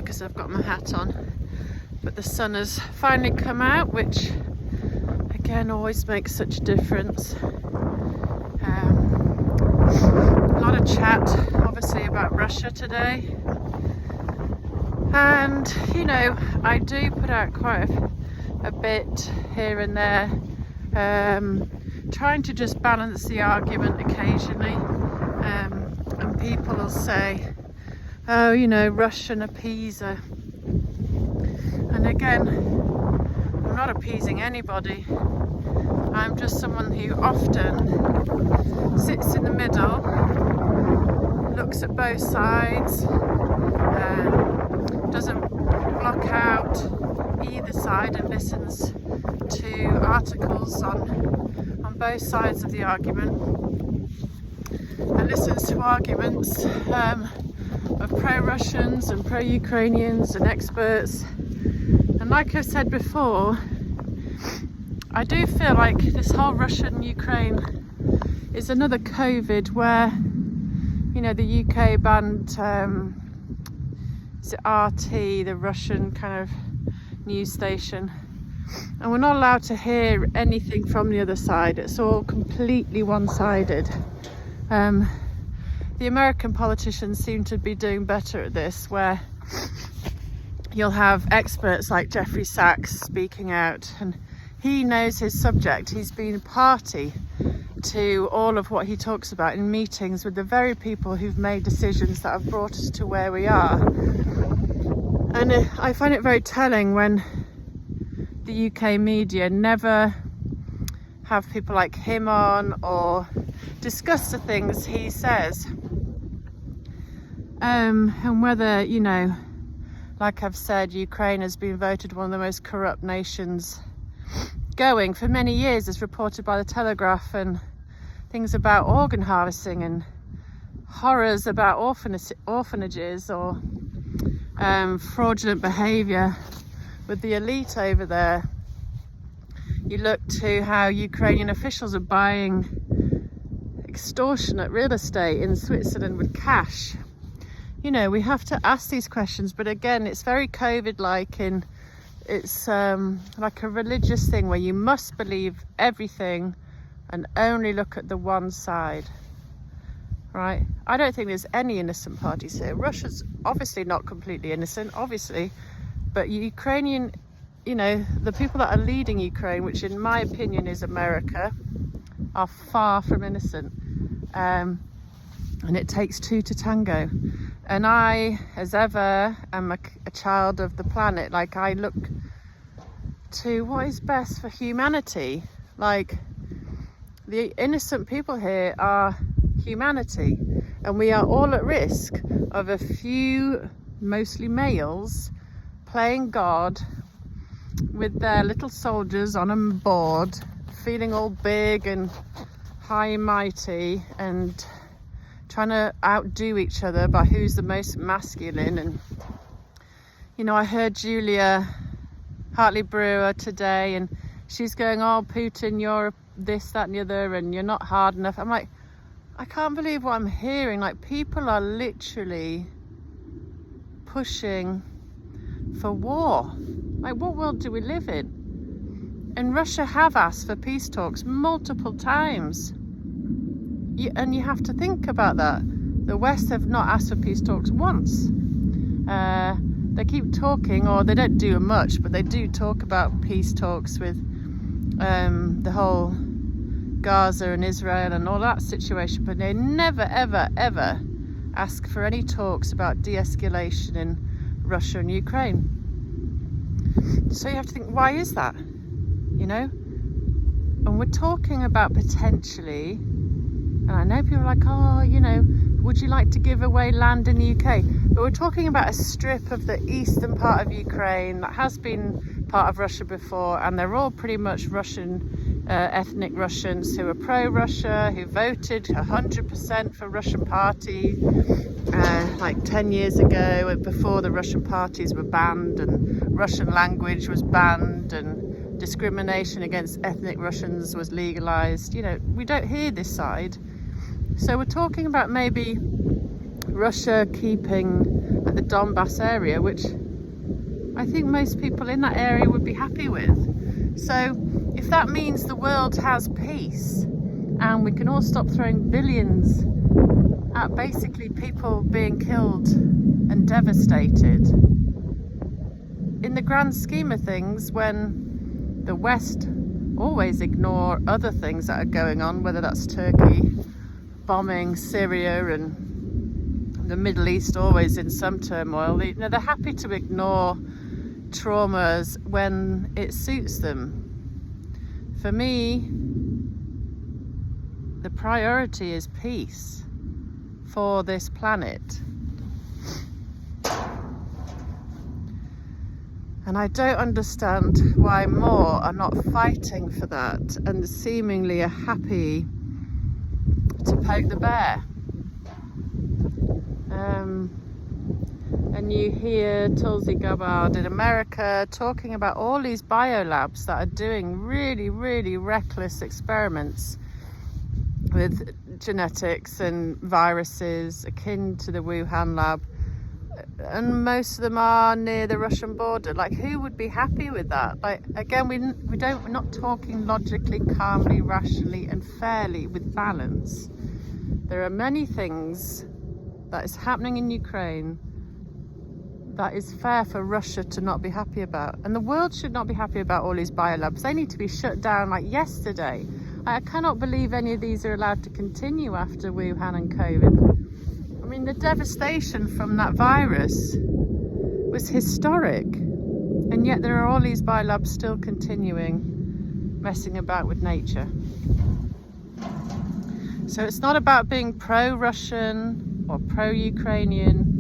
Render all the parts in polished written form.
because I've got my hat on. But the sun has finally come out, which again always makes such a difference. A lot of chat obviously about Russia today, and you know, I do put out quite a bit here and there, trying to just balance the argument occasionally, and people will say, oh, you know, Russian appeaser. And again, I'm not appeasing anybody. I'm just someone who often sits in the middle, looks at both sides, doesn't block out either side, and listens to articles on both sides of the argument, and listens to arguments of pro-Russians and pro-Ukrainians and experts. And like I've said before, I do feel like this whole Russian-Ukraine is another COVID where, you know, the UK banned is it RT, the Russian kind of news station, and we're not allowed to hear anything from the other side. It's all completely one-sided. The American politicians seem to be doing better at this, where you'll have experts like Jeffrey Sachs speaking out, and he knows his subject. He's been party to all of what he talks about in meetings with the very people who've made decisions that have brought us to where we are. And I find it very telling when the UK media never have people like him on or discuss the things he says. And whether, you know, like I've said, Ukraine has been voted one of the most corrupt nations going for many years, as reported by the Telegraph, and things about organ harvesting and horrors about orphanages or fraudulent behaviour with the elite over there. You look to how Ukrainian officials are buying extortionate real estate in Switzerland with cash. You know, we have to ask these questions, but again, it's very COVID-like, and it's like a religious thing where you must believe everything and only look at the one side, right? I don't think there's any innocent parties here. Russia's obviously not completely innocent, obviously, but Ukrainian, you know, the people that are leading Ukraine, which in my opinion is America, are far from innocent. And it takes two to tango. And I, as ever, am a child of the planet. Like, I look to what is best for humanity. Like, the innocent people here are humanity, and we are all at risk of a few, mostly males, playing God with their little soldiers on a board, feeling all big and high and mighty, and trying to outdo each other by who's the most masculine. And you know, I heard Julia Hartley-Brewer today, and she's going, oh, Putin, you're this, that and the other, and you're not hard enough. I'm like, I can't believe what I'm hearing. Like, people are literally pushing for war. Like, what world do we live in? And Russia have asked for peace talks multiple times. And you have to think about that. The West have not asked for peace talks once. They keep talking, or they don't do much, but they do talk about peace talks with the whole Gaza and Israel and all that situation, but they never, ever, ever ask for any talks about de-escalation in Russia and Ukraine. So you have to think, why is that? You know? And we're talking about potentially, and I know people are like, oh, you know, would you like to give away land in the UK? But we're talking about a strip of the eastern part of Ukraine that has been part of Russia before, and they're all pretty much Russian, ethnic Russians who are pro-Russia, who voted 100% for Russian party like 10 years ago, before the Russian parties were banned and Russian language was banned and discrimination against ethnic Russians was legalized. You know, we don't hear this side. So we're talking about maybe Russia keeping the Donbass area, which I think most people in that area would be happy with. So if that means the world has peace and we can all stop throwing billions at basically people being killed and devastated, in the grand scheme of things, when the West always ignore other things that are going on, whether that's Turkey bombing Syria and the Middle East always in some turmoil, they're happy to ignore traumas when it suits them. For me, the priority is peace for this planet. And I don't understand why more are not fighting for that and seemingly are happy to poke the bear. And you hear Tulsi Gabbard in America talking about all these biolabs that are doing really, really reckless experiments with genetics and viruses akin to the Wuhan lab. And most of them are near the Russian border. Like, who would be happy with that? Like, again, we're not talking logically, calmly, rationally and fairly with balance. There are many things that is happening in Ukraine that is fair for Russia to not be happy about. And the world should not be happy about all these biolabs. They need to be shut down like yesterday. I cannot believe any of these are allowed to continue after Wuhan and COVID. I mean, the devastation from that virus was historic. And yet there are all these biolabs still continuing, messing about with nature. So it's not about being pro-Russian or pro-Ukrainian.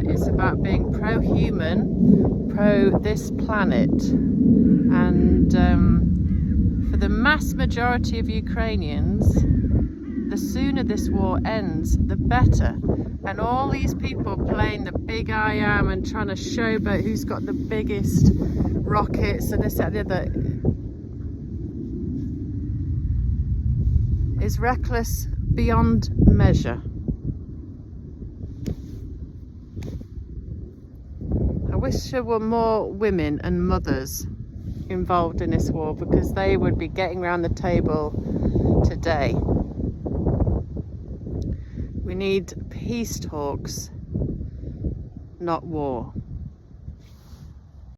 It's about being pro-human, pro-this planet. And for the mass majority of Ukrainians, the sooner this war ends, the better. And all these people playing the big I am and trying to showboat who's got the biggest rockets and this, that, and the other, is reckless beyond measure. I wish there were more women and mothers involved in this war, because they would be getting around the table today. We need peace talks, not war.